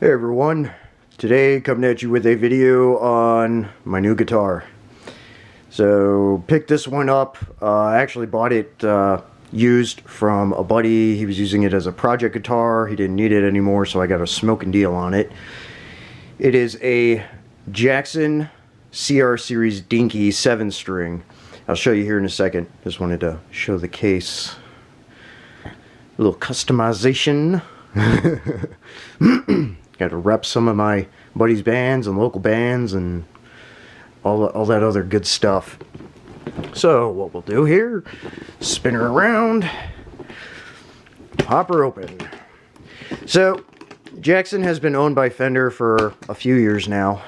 Hey everyone, today coming at you with a video on my new guitar. So picked this one up, I actually bought it used from a buddy. He was using it as a project guitar, he didn't need it anymore, so I got a smoking deal on it. It is a Jackson CR Series Dinky 7-string. I'll show you here in a second, just wanted to show the case. A little customization. Got to rep some of my buddies' bands and local bands and all that other good stuff. So what we'll do here, spin her around, pop her open. So Jackson has been owned by Fender for a few years now.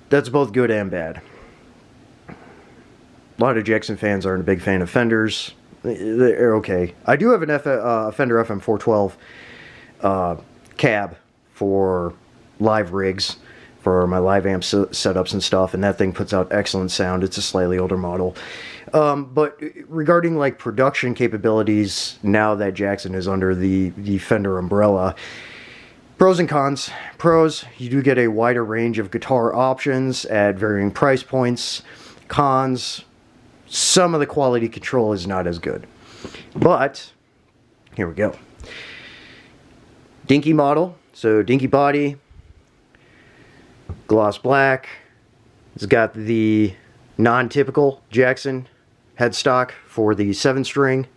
That's both good and bad. A lot of Jackson fans aren't a big fan of Fenders. They're okay. I do have a Fender FM412 cab for live rigs, for my live amp setups and stuff, and that thing puts out excellent sound. It's a slightly older model. But regarding like production capabilities, now that Jackson is under the Fender umbrella, pros and cons. Pros, you do get a wider range of guitar options at varying price points. Cons, some of the quality control is not as good. But here we go. Dinky model, so dinky body, gloss black. It's got the non-typical Jackson headstock for the 7-string.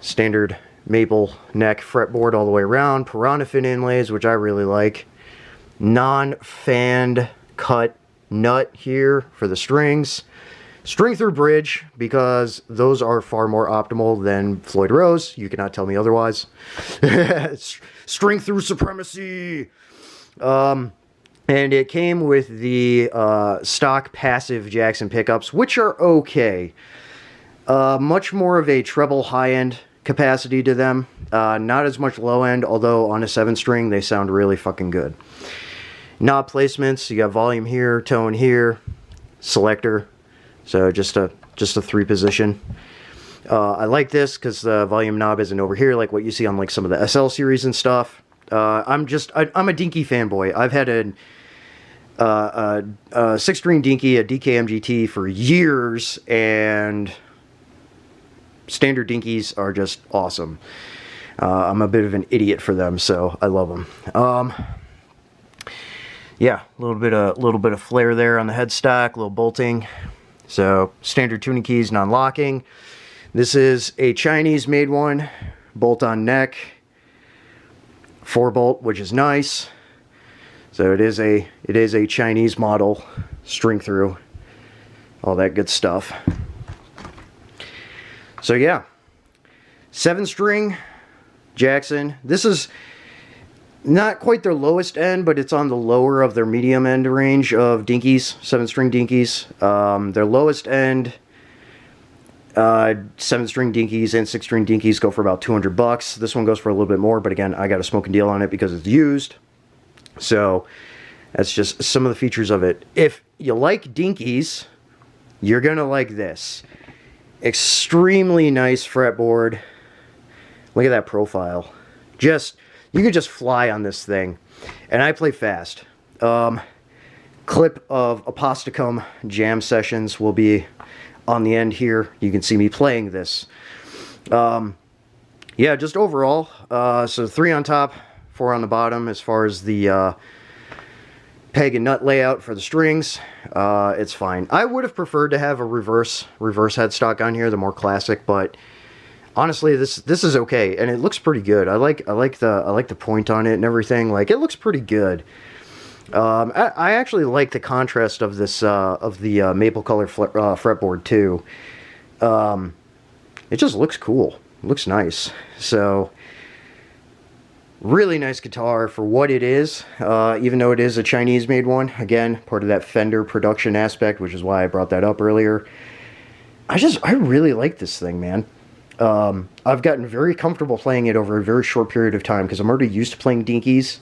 Standard maple neck fretboard all the way around. Piranha inlays, which I really like. Non-fanned cut nut here for the strings. String through bridge, because those are far more optimal than Floyd Rose. You cannot tell me otherwise. String through supremacy. And it came with the stock passive Jackson pickups, which are okay. Much more of a treble high-end capacity to them. Not as much low-end, although on a 7-string they sound really fucking good. Knob placements, you got volume here, tone here, selector. So just a 3-position. I like this because the volume knob isn't over here like what you see on like some of the SL series and stuff. I'm a Dinky fanboy. I've had a 6-string Dinky, a DKMGT for years, and standard Dinkies are just awesome. I'm a bit of an idiot for them, so I love them. Yeah, a little bit of flair there on the headstock, a little bolting. So, standard tuning keys, non-locking. This is a Chinese-made one, bolt-on neck, 4-bolt, which is nice. So it is a Chinese model, string through, all that good stuff. So yeah, 7-string Jackson. This is not quite their lowest end, but it's on the lower of their medium end range of Dinkies, 7-string Dinkies. Their lowest end 7-string Dinkies and 6-string Dinkies go for about $200. This one goes for a little bit more, but again, I got a smoking deal on it because it's used. So that's just some of the features of it. If you like Dinkies, you're gonna like this. Extremely nice fretboard. Look at that profile. You could just fly on this thing. And I play fast. Clip of Aposticum jam sessions will be on the end here. You can see me playing this. Yeah, just overall. So 3 on top, 4 on the bottom as far as the peg and nut layout for the strings. It's fine. I would have preferred to have a reverse headstock on here, the more classic, but honestly, this is okay, and it looks pretty good. I like the point on it and everything. Like, it looks pretty good. I actually like the contrast of this of the maple color fretboard too. It just looks cool. It looks nice. So, really nice guitar for what it is. Even though it is a Chinese-made one, again, part of that Fender production aspect, which is why I brought that up earlier. I really like this thing, man. I've gotten very comfortable playing it over a very short period of time because I'm already used to playing Dinkies.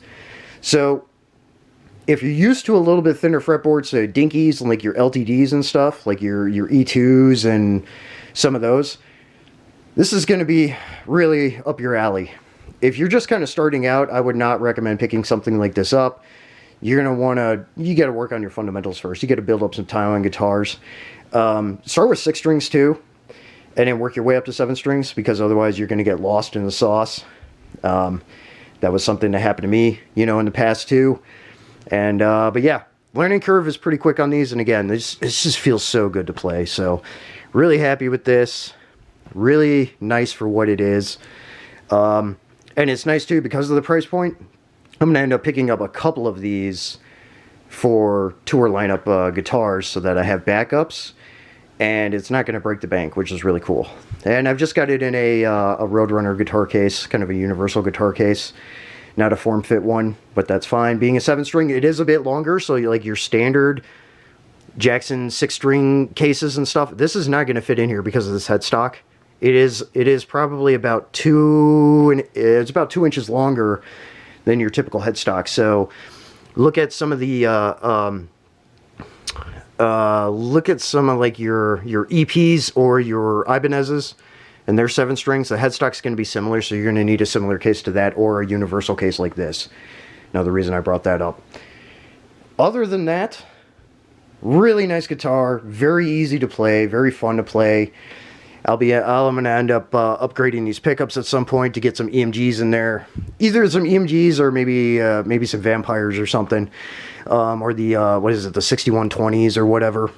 So if you're used to a little bit thinner fretboards, so Dinkies and like your LTDs and stuff, like your E2s and some of those, this is going to be really up your alley. if you're just kind of starting out, I would not recommend picking something like this up. You're going to want to, you got to work on your fundamentals first. You got to build up some time on guitars. Start with 6 strings too, and then work your way up to 7 strings, because otherwise you're going to get lost in the sauce. That was something that happened to me, you know, in the past too. And, but yeah, learning curve is pretty quick on these. And again, this just feels so good to play. So really happy with this. Really nice for what it is. And it's nice too, because of the price point. I'm going to end up picking up a couple of these for tour lineup guitars so that I have backups. And it's not going to break the bank, which is really cool. And I've just got it in a Roadrunner guitar case, kind of a universal guitar case. Not a form-fit one, but that's fine. Being a 7-string, it is a bit longer, so like your standard Jackson 6-string cases and stuff, this is not going to fit in here because of this headstock. It is probably about 2 inches longer than your typical headstock. So look at some of the look at some of like your EPs or your Ibanez's, and they're 7 strings. The headstock's going to be similar, so you're going to need a similar case to that, or a universal case like this. Another reason I brought that up. Other than that, really nice guitar, very easy to play, very fun to play. I'm going to end up upgrading these pickups at some point to get some EMGs in there. Either some EMGs or maybe some Vampires or something. Or the, what is it, the 6120s or whatever.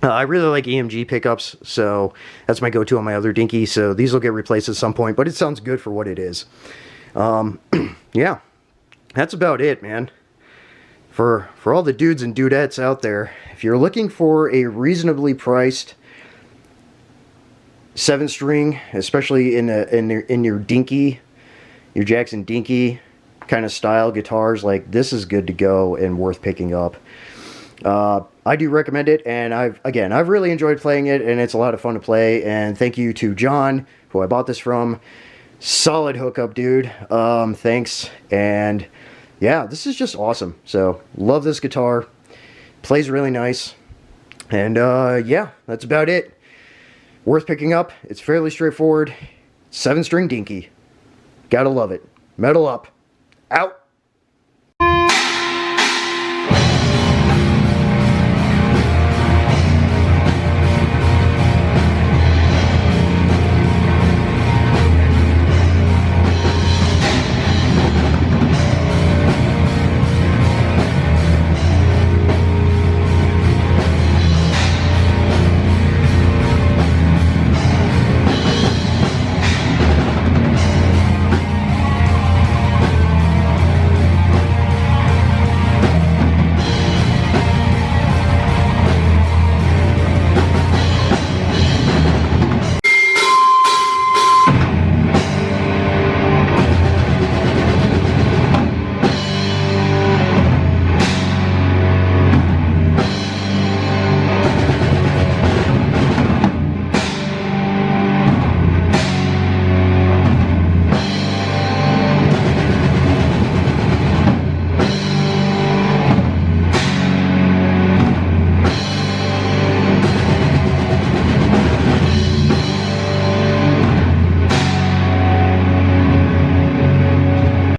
I really like EMG pickups, so that's my go-to on my other Dinky. So these will get replaced at some point, but it sounds good for what it is. Yeah, that's about it, man. For all the dudes and dudettes out there, if you're looking for a reasonably priced 7-string, especially in your Dinky, your Jackson Dinky kind of style guitars, like this is good to go and worth picking up. I do recommend it, and I've really enjoyed playing it, and it's a lot of fun to play. And thank you to John, who I bought this from. Solid hookup, dude. Thanks. And yeah, this is just awesome. So love this guitar. Plays really nice. And yeah, that's about it. Worth picking up. It's fairly straightforward. 7-string Dinky. Gotta love it. Metal up. Out.